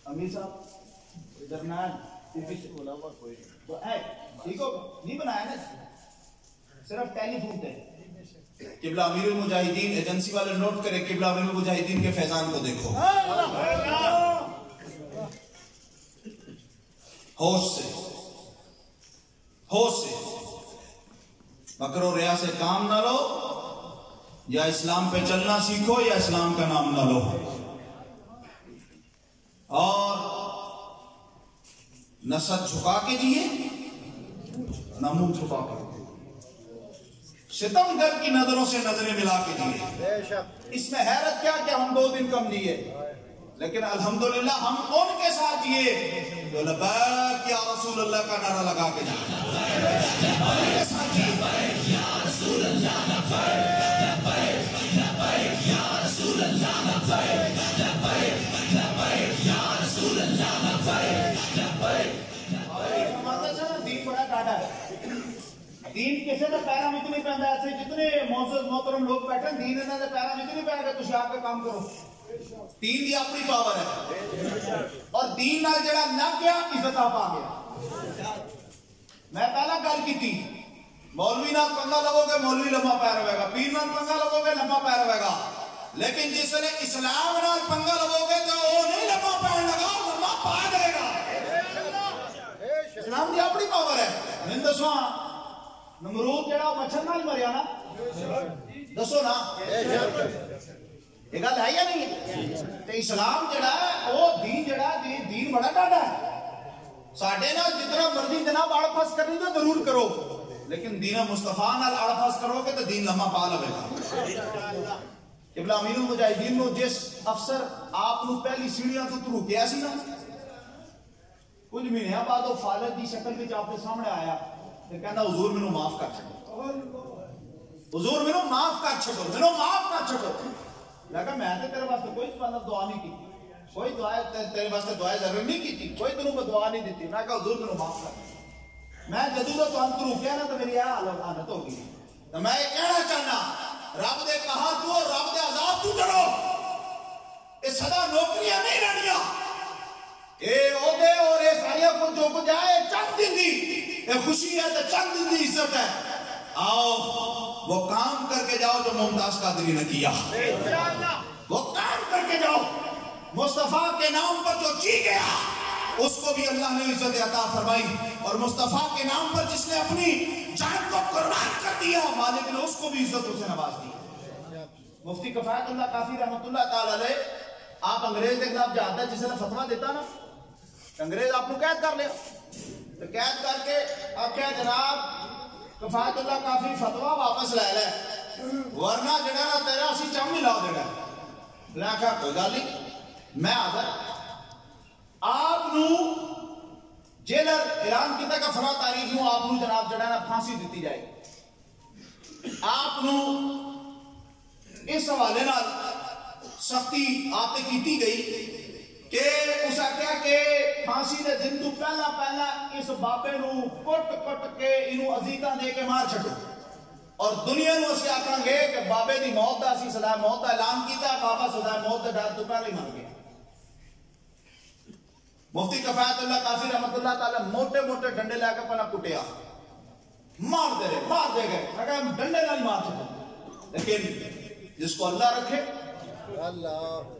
امیر صاحب ادھر نہ سے بولا ہوا کوئی تو ہے ٹھیک ہو نہیں بنایا نا صرف ٹیلی فون ہے قبلہ امیر المجاہدین ایجنسی والے نوٹ کرے قبلہ امیر المجاہدین کے فیضان کو دیکھو ہوش سے مکر و ریا سے کام نہ لو یا اسلام پہ چلنا سیکھو یا اسلام کا نام نہ لو اور نہ سر جھکا کے دیے نہ منہ چھپا کر ستم گر کی نظروں سے نظریں ملا کے دیے اس میں حیرت کیا کہ ہم 2 دن کم دیے لیکن الحمدللہ ہم ان کے ساتھ دیے جو لبیک یا رسول اللہ کا نعرہ لگا کے دیے ان کے ساتھ دیے یا رسول اللہ لبیک لبیک یا رسول اللہ لبیک لبیک لبیک یا رسول اللہ لبیک لبیک دین بڑا ڈاٹا ہے دین کسی کا پیرا میں نہیں پہنتا ایسے جتنے معزز محترم لوگ بیٹھے دین انہوں نے پیرا میں نہیں پہن گا تھی آپ کا کام کرو دین دی اپنی پاور ہے اور دین نال جڑا لگ گیا عزت آپ آ گیا میں پہلا گل کی تھی مولوی نال پنگا لگو گے مولوی لمبا پیر ہوئے گا پیر نال پنگا لگو گے لمبا پیر ہوئے گا لیکن جس نے اسلام نال پنگا لگو گے تو وہ نہیں لمبا پیر لگا لمبا پا دے گا اسلام دی اپنی پاور ہے میں دسو نمرود جڑا مچھر نال مریا نا دسو نا یہ گل ہے یا نہیں تے اسلام جڑا ہے وہ دین جڑا دین بڑا ڈاڈا ہے ساڈے نال جتنا مرضی جناب اڑ پھس کرنی تو ضرور کرو لیکن دین مصطفیٰ نال اڑ پھس کرو گے تو دین لمحہ پا لے گا قبلہ امیر المجاہدین نو جس افسر آپ نو پہلی سیڑھیاں تو روکیا سی نا کچھ مہینے بعد وہ فالج دی شکل وچ آپ کے سامنے آیا تے کہندا حضور مینوں معاف کر چھڈو حضور مینوں معاف کر چھڈو مینوں معاف کر چھڈو لگا میں تے تیرے واسطے کوئی مطلب دعا نہیں کی کوئی دعا تیرے واسطے دعا ضرور نہیں کی کوئی تینوں کو دعا نہیں دیتی میں کہا حضور مینوں معاف کر میں جدوں تو تانوں تو روکیا نا تو میری حالت ہو گئی تو میں یہ کہنا چاہنا رب دے کہا تو رب دے عذاب تو ڈرو یہ سدا نوکریاں نہیں رہنیاں اے عہدے اور یہ ساری کو جو کچھ آئے چند دن دی یہ خوشی ہے تو چند دن دی عزت ہے آؤ وہ کام کر کے جاؤ جو ممتاز قادری نے کیا وہ کام کر کے جاؤ مصطفیٰ کے نام پر جو جی گیا اس کو بھی اللہ نے عزت عطا فرمائی اور مصطفیٰ کے نام پر جس نے اپنی جان کو قربان کر دیا مالک نے اس کو بھی عزت سے نواز دی مفتی کفایت اللہ کافی رحمت اللہ تعالی علیہ آپ انگریز کے خلاف جہاد جس نے فتویٰ دیتا نا انگریز آپ کو قید کر لیا تو قید کر کے آخیا جناب کفایت اللہ کافی فتویٰ واپس لے لے ورنہ جڑا نا تیرا اسی چم ہی لا دینا میں آخیا کوئی گل نہیں میں حاضر آپ نو جیلر اعلان کیتا کہ فلاں تاریخ نو آپ نو جناب جڑا نا پھانسی دیتی جائے آپ نو اس حوالے نال سختی آپ تے کیتی گئی کہ اس آخیا کہ پھانسی دے دن تو پہلا اس بابے نو کٹ کے انہوں عزیتاں دے کے مار چھٹو اور دنیا نو اسی آکھاں گے کہ بابے دی موت دا اسی سزائے موت دا اعلان کیتا بابا سزائے موت دے ڈر تو پہلے ہی مر گیا مفتی کفایت اللہ کافی رحمت اللہ تعالی موٹے موٹے ڈنڈے لے کے پہلا کٹیا مار دے گئے میں کہا ڈنڈے نہ مار سکتے لیکن جس کو اللہ رکھے اللہ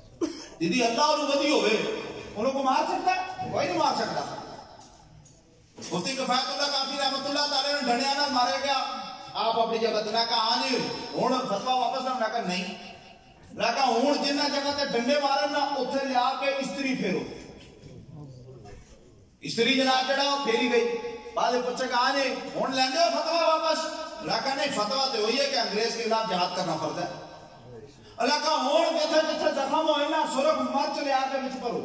دیدی اللہ اور ودی ہوئے انہوں کو مار سکتا ہے کوئی نہیں مار سکتا مفتی کفایت اللہ کافی رحمت اللہ تعالی نے ڈنڈیاں نہ مارے گیا آپ اپنی جگہ تے میں کہا ہاں جی ہن فتوی واپس نہ کہا نہیں میں کہا ہن جنہ جگہ تے ڈنڈے مارن نہ اوتھے لے آ کے استری پھیرو استری جناب جڑا پھیری گئی بعد پوچھے کہ ہاں جی ہن لیندے ہو فتوی واپس میں کہا نہیں فتوی تے وہی ہے کہ انگریز کے خلاف جہاد کرنا فرض ہے اللہ کا ہون جتھے زخم ہوئے نا سرخ مرچ لے آ کے وچ بھرو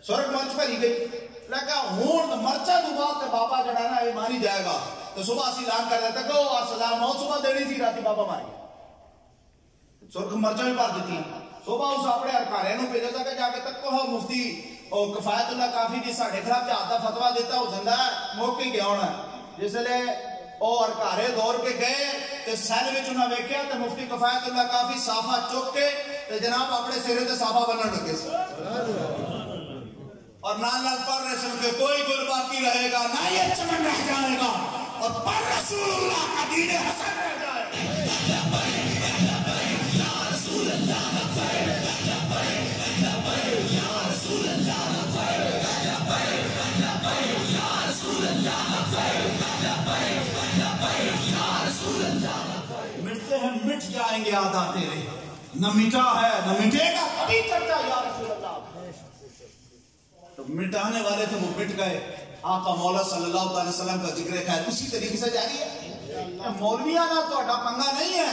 سرخ مرچ بھری گئی اللہ کا ہون مرچا تو بعد تے بابا جڑا نا یہ ماری جائے گا تو صبح اسی اعلان کر دیتا کہ وہ سزا موت صبح دینی سی راتی بابا مار گیا سرخ مرچا بھی بھر دیتی صبح اس اپنے ارکارے نو بھیجا تھا کہ جا کے تک کو مفتی اور کفایت اللہ کافی جی ساڈے خلاف جہاد دا فتویٰ دیتا وہ زندہ ہے موقع گیا ہونا جس لئے اور کارے دور کے گئے تے سین وچ انہاں ویکھیا تے مفتی کفایت اللہ کافی صافہ چک کے تو جناب اپنے سرے تے صافہ بنن لگے اور نال نال پڑھ رہے سن کہ کوئی گل باقی رہے گا نہ یہ چمن رہ جائے گا اور پر رسول اللہ کا دین حسن رہ جائے مٹتے ہیں مٹ جائیں گے آدھا تیرے نہ مٹا ہے نہ مٹے گا کبھی چرچا یا رسول اللہ تو مٹانے والے تھے وہ مٹ گئے آقا مولا صلی اللہ علیہ وسلم کا ذکر خیر اسی طریقے سے جاری ہے مولویانہ تو اڈا پنگا نہیں ہے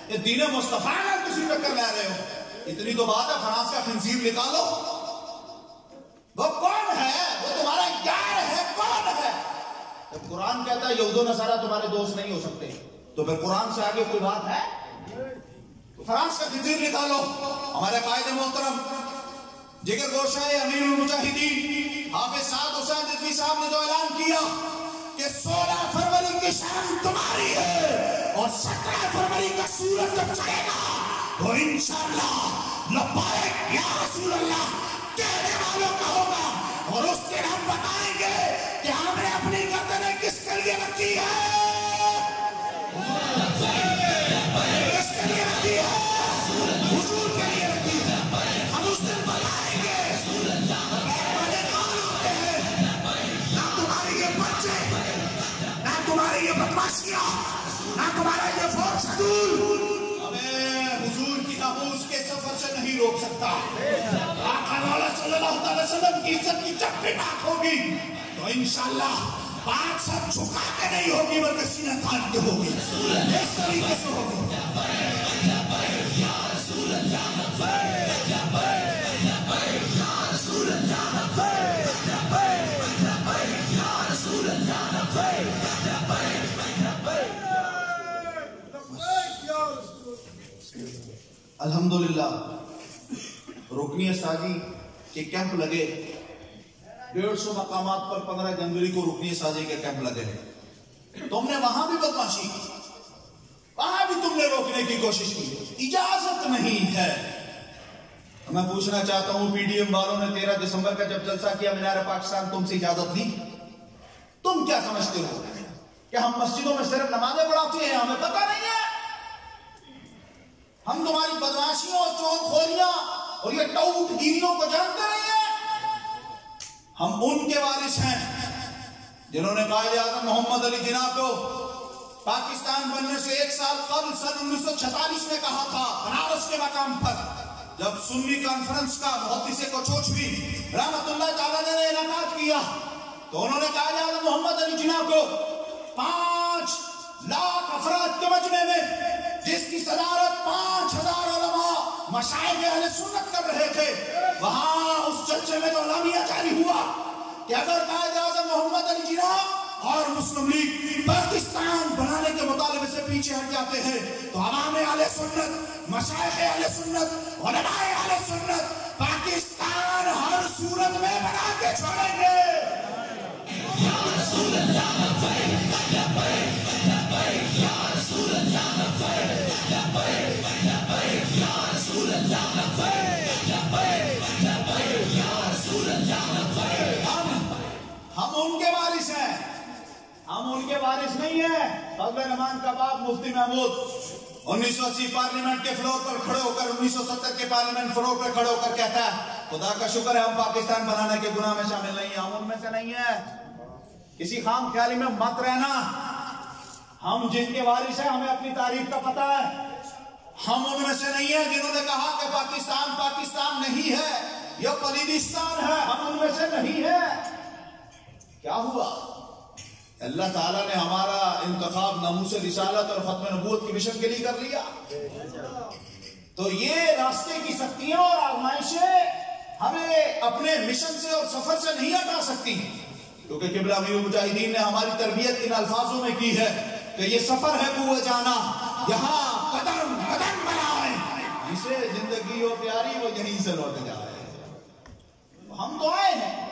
یہ دین مصطفیٰ نہ کسی ٹکر لے رہے ہو اتنی تو بات ہے فرانس کا خنزیر نکالو وہ کون ہے وہ تمہارا یار ہے کون ہے جب قرآن کہتا ہے یہود و نصارہ تمہارے دوست نہیں ہو سکتے تو پھر قرآن سے آگے کوئی بات ہے تو فرانس کا خنزیر نکالو ہمارے قائد محترم جگر گوشہ امیر المجاہدین حافظ سعد حسین رضوی صاحب نے جو اعلان کیا کہ 16 فروری کی شام تمہاری ہے اور 17 فروری کا سورج جب چڑھے گا وہ انشاءاللہ لبیک یا رسول اللہ کہنے والوں کا ہوگا اور اس دن ہم بتائیں گے کہ ہم نے اپنی گردنیں کس کے لیے رکھی ہے کس کے لیے رکھی ہے حضور کے لیے رکھی ہے ہم اس دن بتائیں گے بڑے کون ہوتے ہیں نہ تمہارے یہ بچے نہ تمہاری یہ بدماشیاں نہ تمہارا یہ فوج حدود ہمیں حضور کی ناموس کے سفر سے نہیں روک سکتا آقا مولا صلی اللہ علیہ وسلم کی عزت کی جب بھی بات ہوگی تو انشاءاللہ بات سب چھکا کے نہیں ہوگی بلکہ سینہ تان کے ہوگی اس طریقے سے ہوگی الحمدللہ رکنی اساجی کے کیمپ لگے 150 مقامات پر 15 جنوری کو رکنی اساجی کے کیمپ لگے تم نے وہاں بھی بدماشی کی وہاں بھی تم نے روکنے کی کوشش کی اجازت نہیں ہے میں پوچھنا چاہتا ہوں پی ڈی ایم والوں نے 13 دسمبر کا جب جلسہ کیا مینار پاکستان تم سے اجازت لی تم کیا سمجھتے ہو کہ ہم مسجدوں میں صرف نمازیں پڑھاتے ہیں ہمیں پتہ نہیں ہے ہم تمہاری بدماشیوں اور چور خوریاں اور یہ ٹوٹ گیریوں کو جانتے نہیں ہیں ہم ان کے وارث ہیں جنہوں نے قائد اعظم محمد علی جناح کو پاکستان بننے سے 1 سال قبل سن 1946 میں کہا تھا بنارس کے مقام پر جب سنی کانفرنس کا محدث کوچوچوی رحمت اللہ تعالی نے انعقاد کیا تو انہوں نے قائد اعظم محمد علی جناح کو 5 لاکھ افراد کے مجمع میں جس کی صدارت 5000 علماء مشائخ اہل سنت کر رہے تھے وہاں اس جلسے میں تو اعلامیہ جاری ہوا کہ اگر قائد اعظم محمد علی جناح اور مسلم لیگ پاکستان بنانے کے مطالبے سے پیچھے ہٹ جاتے ہیں تو عوام اہل سنت مشائخ اہل سنت علماء اہل سنت پاکستان ہر صورت میں بنا کے چھوڑیں گے یا رسول اللہ ہم ان کے وارث ہیں ہم ان کے وارث نہیں ہیں فضل رحمان کا باپ مفتی محمود 1980 پارلیمنٹ کے فلور پر کھڑے ہو کر 1970 کے پارلیمنٹ فلور پر کھڑے ہو کر کہتا ہے خدا کا شکر ہے ہم پاکستان بنانے کے گناہ میں شامل نہیں ہیں ہم ان میں سے نہیں ہیں کسی خام خیالی میں مت رہنا ہم جن کے وارث ہیں ہمیں اپنی تاریخ کا پتہ ہے ہم ان میں سے نہیں ہیں جنہوں نے کہا کہ پاکستان نہیں ہے یہ پلیدستان ہے ہم ان میں سے نہیں ہیں کیا ہوا اللہ تعالیٰ نے ہمارا انتخاب ناموس رسالت اور ختم نبوت کی مشن کے لیے کر لیا تو یہ راستے کی سختیاں اور آزمائشیں ہمیں اپنے مشن سے اور سفر سے نہیں ہٹا سکتی کیونکہ قبلہ امیر المجاہدین نے ہماری تربیت ان الفاظوں میں کی ہے کہ یہ سفر ہے کوہ جانا یہاں قدم قدم بنائیں جسے زندگی ہو پیاری وہ یہیں سے لوٹ جائے ہم تو آئے ہیں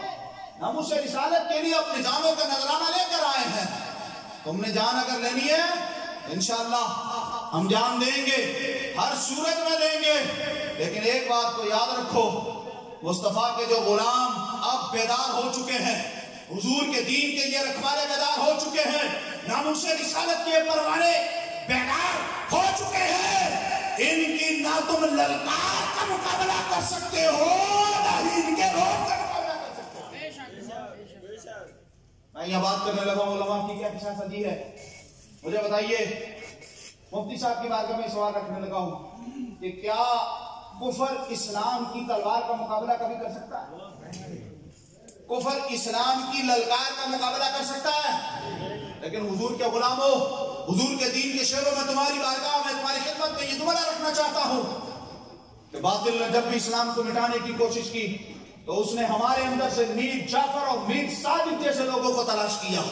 ناموس رسالت کے لیے اپنی جانوں کا نذرانہ لے کر آئے ہیں تم نے جان اگر لینی ہے انشاءاللہ ہم جان دیں گے ہر صورت میں دیں گے، لیکن ایک بات کو یاد رکھو، مصطفیٰ کے جو غلام اب بیدار ہو چکے ہیں، حضور کے دین کے یہ رکھوالے بیدار ہو چکے ہیں، ناموس رسالت کے پروانے بیدار ہو چکے ہیں، ان کی نہ تم للکار کا مقابلہ کر سکتے ہو، نہ ہی ان کے روح کا مقابلہ کر سکتے ہو۔ میں یہ بات کرنے لگا ہوں علماء کی کیا پیشہ سجی ہے، مجھے بتائیے، مفتی صاحب کی بارگاہ میں سوال رکھنے لگا ہوں کہ کیا کفر اسلام کی تلوار کا مقابلہ کبھی کر سکتا ہے؟ کفر اسلام کی للکار کا مقابلہ کر سکتا ہے؟ لیکن حضور کے غلاموں، حضور کے دین کے شعروں میں تمہاری بارگاہ میں تمہاری خدمت میں یہ جملہ رکھنا چاہتا ہوں کہ باطل نے جب بھی اسلام کو مٹانے کی کوشش کی تو اس نے ہمارے اندر سے میر جعفر اور میر صادق جیسے لوگوں کو تلاش کیا،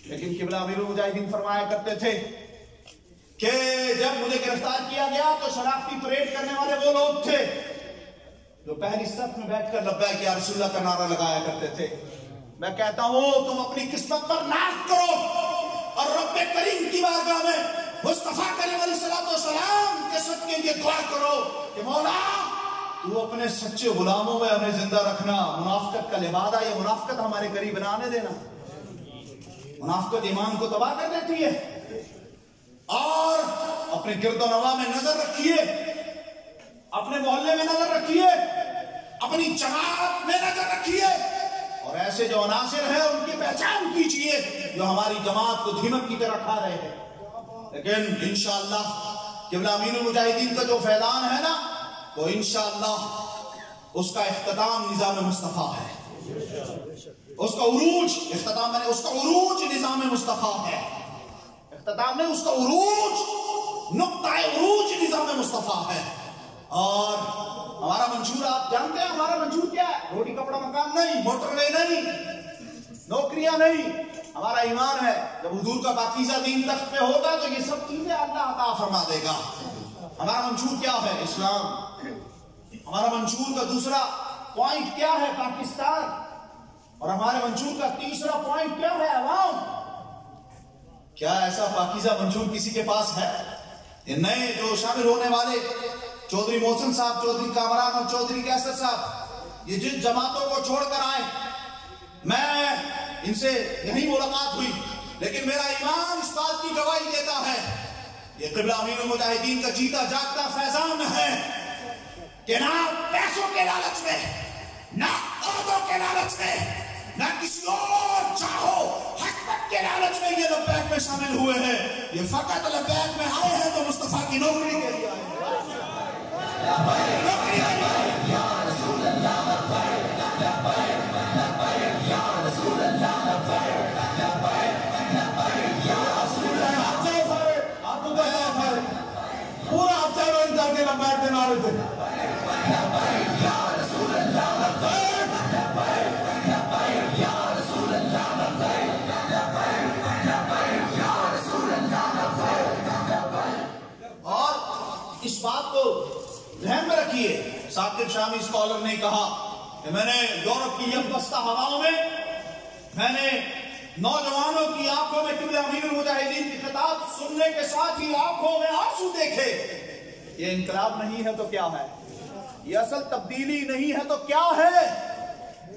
لیکن قبلہ امیر المجاہدین فرمایا کرتے تھے کہ جب مجھے گرفتار کیا گیا تو شناختی پریڈ کرنے والے وہ لوگ تھے جو پہلی صف میں بیٹھ کر لبیک یا رسول اللہ کا نعرہ لگایا کرتے تھے۔ میں کہتا ہوں تم اپنی قسمت پر ناز کرو اور رب کریم کی بارگاہ میں مصطفیٰ کریم علیہ الصلوۃ والسلام کے صدقے یہ دعا کرو کہ مولا تو اپنے سچے غلاموں میں ہمیں زندہ رکھنا، منافقت کا لبادہ یہ منافقت ہمارے قریب نہ آنے دینا۔ منافقت ایمان کو تباہ کر دیتی ہے، اور اپنے گرد و نواح میں نظر رکھیے، اپنے محلے میں نظر رکھیے، اپنی جماعت میں نظر رکھیے، اور ایسے جو عناصر ہیں ان کی پہچان کیجئے جو ہماری جماعت کو دھمک کی طرح کھا رہے ہیں۔ لیکن انشاءاللہ قبلہ امین المجاہدین کا جو فیضان ہے نا، وہ انشاءاللہ اس کا اختتام نظام مصطفیٰ ہے، اس کا عروج اختتام میں اس کا عروج نظام مصطفیٰ ہے، اختتام میں اس کا عروج نقطہ عروج نظام مصطفیٰ ہے۔ اور ہمارا منشور آپ جانتے ہیں ہمارا منشور کیا ہے؟ روٹی کپڑا مکان نہیں، موٹر وے نہیں، نوکریاں نہیں، ہمارا ایمان ہے۔ جب حضور کا پاکیزہ دین تخت پہ ہوگا تو یہ سب چیزیں اللہ عطا فرما دے گا۔ ہمارا منشور کیا ہے؟ اسلام۔ ہمارا منشور کا دوسرا پوائنٹ کیا ہے؟ پاکستان۔ اور ہمارے منشور کا تیسرا پوائنٹ کیا ہے؟ عوام۔ کیا ایسا پاکیزہ منشور کسی کے پاس ہے؟ یہ نئے جو شامل ہونے والے چودھری محسن صاحب، چودھری کامران اور چودھری کیسر صاحب، یہ جن جماعتوں کو چھوڑ کر آئے، میں ان سے یہی ملاقات ہوئی، لیکن میرا ایمان اس بات کی گواہی دیتا ہے یہ قبلہ امین المجاہدین کا جیتا جاگتا فیضان ہے کہ نہ پیسوں کے لالچ میں، نہ عہدوں کے لالچ میں، نہ کسی اور چاہو حکمت کے لالچ میں یہ لبیک میں شامل ہوئے ہیں۔ یہ فقط لبیک میں آئے ہیں تو مصطفیٰ کی نوکری کے لیے آئے ہیں۔ یا رسول اللہ لبیک، لبیک، لبیک، یا رسول اللہ لبیک، لبیک، لبیک، یا رسول اللہ۔ آپ کو کیا ہے؟ پورا ہفتہ روز کر کے لبیک کے نعرے تھے۔ لبیک یا رسول اللہ لبیک، لبیک، لبیک، یا رسول اللہ لبیک، لبیک، لبیک، یا رسول اللہ لبیک۔ اور اس بات کو ذہن میں رکھیے، ثاقب شامی اسکالر نے کہا کہ میں نے یورپ کی یکبستہ ہواؤں میں میں نے نوجوانوں کی آنکھوں میں قبلہ امین المجاہدین کی خطاب سننے کے ساتھ ہی آنکھوں میں آنسو دیکھے۔ یہ انقلاب نہیں ہے تو کیا ہے؟ یہ اصل تبدیلی نہیں ہے تو کیا ہے؟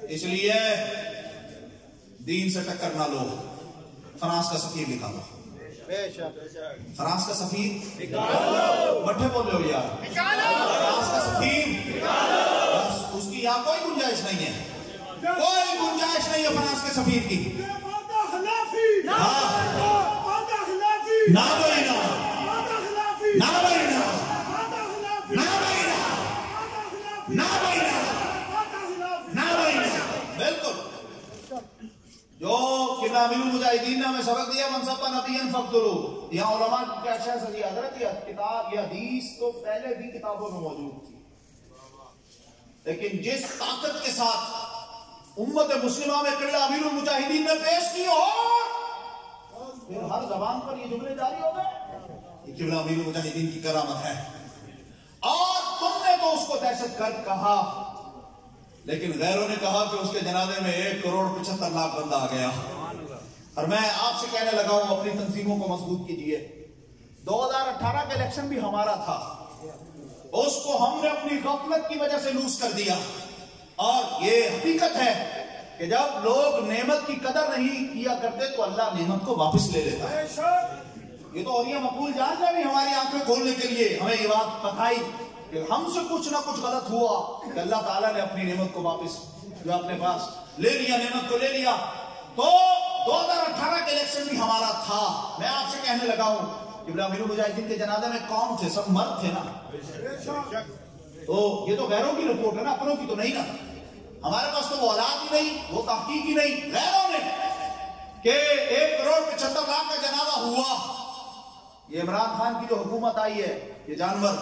اس لیے دین سے ٹکر نہ لو۔ فرانس کا سفیر نکالو، فرانس کا سفیر بٹھے بولے ہو یار، فرانس کا سفیر، اس کی یہاں کوئی گنجائش نہیں ہے، کوئی گنجائش نہیں ہے فرانس کے سفیر کی۔ بالکل جو قبلہ امین المجاہدین نے ہمیں سبق دیا منصب نبیًا فاقتلوہ، یہاں علماء کی کیا شاہ سجی حضرت، یہ کتاب یہ حدیث تو پہلے بھی کتابوں میں موجود تھی، لیکن جس طاقت کے ساتھ امت مسلمہ میں قبلہ امین المجاہدین نے پیش کی اور پھر ہر زبان پر یہ جملے جاری ہو گئے، یہ قبلہ امین المجاہدین کی کرامت ہے۔ اور تم نے تو اس کو دہشت گرد کہا، لیکن غیروں نے کہا کہ اس کے جنازے میں 1,75,00,000 بندہ آ گیا۔ اور میں آپ سے کہنے لگا ہوں اپنی تنظیموں کو مضبوط کیجئے، 2018 کا الیکشن بھی ہمارا تھا، اس کو ہم نے اپنی غفلت کی وجہ سے لوز کر دیا. اور یہ حقیقت ہے کہ جب لوگ نعمت کی قدر نہیں کیا کرتے تو اللہ نعمت کو واپس لے لیتا ہے. یہ تو اولیاء مقبول جان جائے ہماری آنکھیں کھولنے کے لیے ہمیں یہ بات بتائی کہ ہم سے کچھ نہ کچھ غلط ہوا کہ اللہ تعالیٰ نے اپنی نعمت کو واپس جو اپنے پاس لے لیا، نعمت کو لے لیا. تو 2018 کے الیکشن بھی ہمارا تھا. میں آپ سے کہنے لگا ہوں کہ امیر المجاہدین کے جنازے میں کون تھے؟ سب مرد تھے نا. تو یہ تو غیروں کی رپورٹ ہے نا، اپنوں کی تو نہیں نا. ہمارے پاس تو وہ اولاد ہی نہیں، وہ تحقیق ہی نہیں. غیروں نے کہ 1,75,00,000 کا جنازہ ہوا. یہ عمران خان کی جو حکومت آئی ہے، یہ جانور،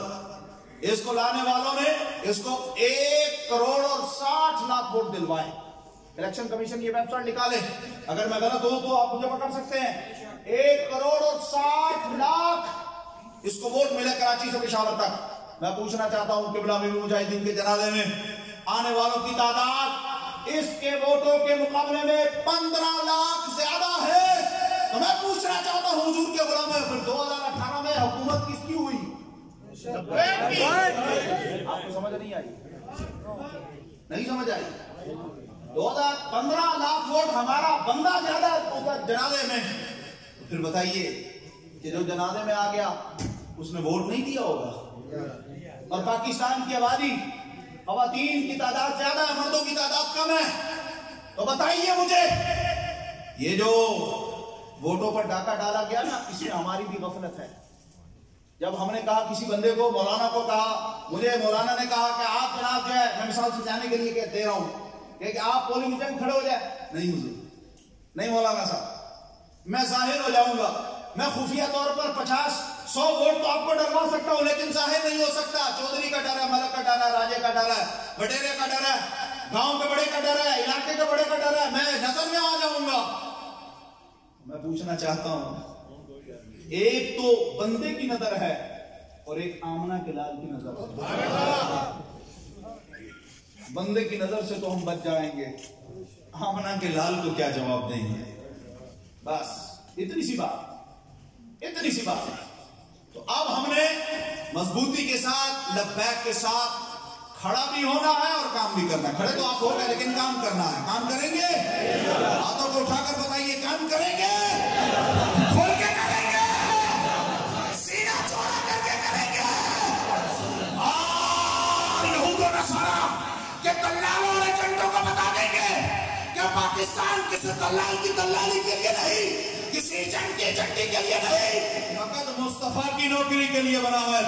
اس کو لانے والوں نے اس کو 1,60,00,000 ووٹ دلوائے. الیکشن کمیشن یہ ویب سائٹ نکالے، اگر میں غلط ہوں تو آپ مجھے پکڑ سکتے ہیں. 1,60,00,000 اس کو ووٹ ملے کراچی سے پشاور تک. میں پوچھنا چاہتا ہوں قبلہ امیر المجاہدین کے جنازے میں آنے والوں کی تعداد اس کے ووٹوں کے مقابلے میں 15 لاکھ زیادہ ہے. تو میں پوچھنا چاہتا ہوں حضور کے غلام، پھر 2018 میں حکومت کس کی ہوئی؟ آپ کو سمجھ نہیں آئی؟ نہیں سمجھ آئی؟ 15 لاکھ ووٹ ہمارا بندہ زیادہ جنازے میں. پھر بتائیے کہ جو جنازے میں آ گیا اس نے ووٹ نہیں دیا ہوگا. اور پاکستان کی آبادی، خواتین کی تعداد زیادہ ہے، مردوں کی تعداد کم ہے. تو بتائیے مجھے یہ جو ووٹوں پر ڈاکہ ڈالا گیا نا، اس میں ہماری بھی غفلت ہے. جب ہم نے کہا کسی بندے کو، مولانا کو کہا، مجھے مولانا نے کہا کہ آپ جناب جو ہے، میں مثال سے جانے کے لیے دے رہا ہوں کہ آپ پولنگ ایجنٹ کھڑے ہو جائے. نہیں حضور، نہیں مولانا صاحب، میں ظاہر ہو جاؤں گا. میں خفیہ طور پر 50-100 ووٹ تو آپ کو ڈلوا سکتا ہوں، لیکن ظاہر نہیں ہو سکتا. چودھری کا ڈر ہے، ملک کا ڈر ہے، راجے کا ڈر ہے، بٹیرے کا ڈر ہے، گاؤں کے بڑے کا ڈر ہے، علاقے کے بڑے کا ڈر ہے. میں نظر میں آ جاؤں گا. میں پوچھنا چاہتا ہوں، ایک تو بندے کی نظر ہے اور ایک آمنہ کے لال کی نظر ہے. بندے کی نظر سے تو ہم بچ جائیں گے، آمنہ کے لال کو کیا جواب دیں گے؟ بس اتنی سی بات، اتنی سی بات. تو اب ہم نے مضبوطی کے ساتھ، لبیک کے ساتھ کھڑا بھی ہونا ہے اور کام بھی کرنا ہے. کھڑے تو آپ ہو گئے لیکن کام کرنا ہے. کام کریں گے؟ ہاتھوں کو اٹھا کر بتائیے، کام کریں گے؟ کھول کے کریں گے؟ سینہ چوڑا کر کے کریں گے؟ یہود و نصارا کے دلالوں اور ایجنٹوں کو بتا دیں گے کہ پاکستان کسی دلال کی دلالی کے لیے نہیں، کسی ایجنٹ کی ایجنٹی کے لیے نہیں، فقط مصطفیٰ کی نوکری کے لیے بنا ہوا ہے.